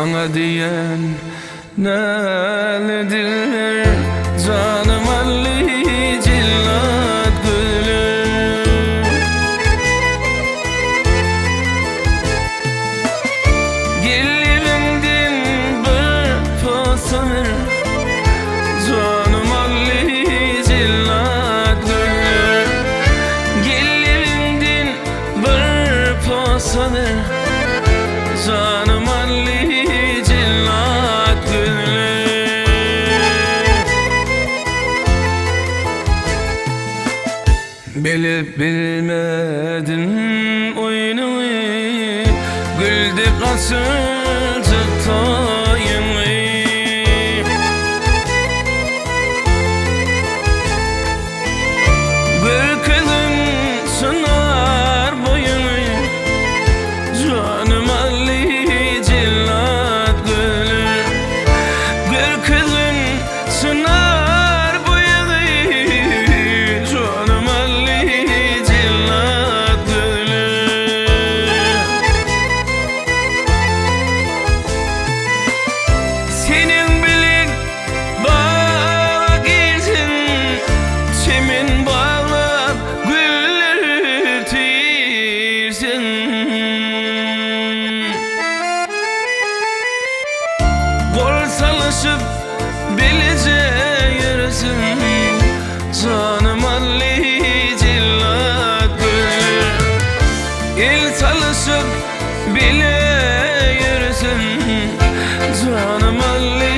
sana diyen nedir? Canım Ali Cillat gülüm. Gelirindin bir pasır, canım Ali Cillat gülüm. Gelirindin bir pasır, canım Ali Cillat gülüm. Bilip bilmedin oyunu, güldü kasılcık tayını. Bir kızın sınar boyunu, canım Ali Cillat gülüm. Bir kızın sınar boyunu, canım Ali Cillat gülüm. Senin bilin bağa girsin, çemin bağlar güller tirsin. Kol salışıp bilece yürüsün, canım Ali Cillat gülüm. El salışıp bile yürüsün, canım Ali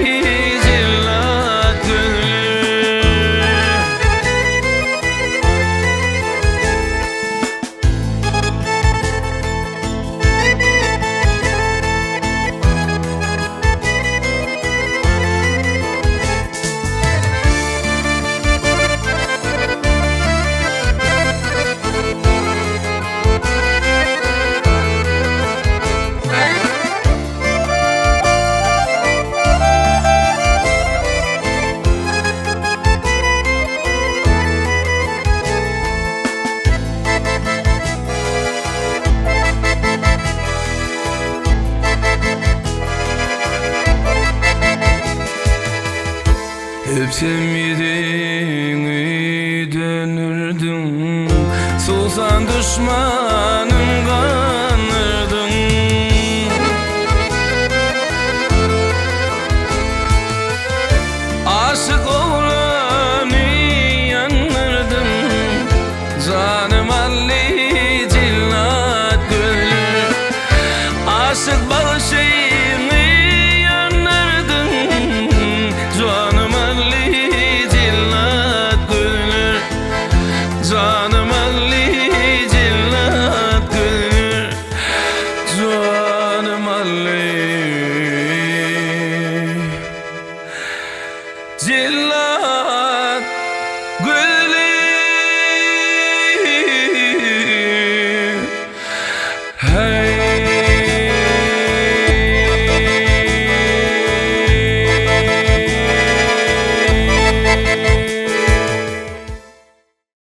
Cillat gülüm. Hep sevmediğini dönürdün, susan düşmanın kanırdın. Aşık oğlanı yanırdın, canım Ali Cillat gülüm. Aşık bağışını yanırdın, canım Ali Cillat gülüm. Canım Ali Cillat gülüm. Canım Ali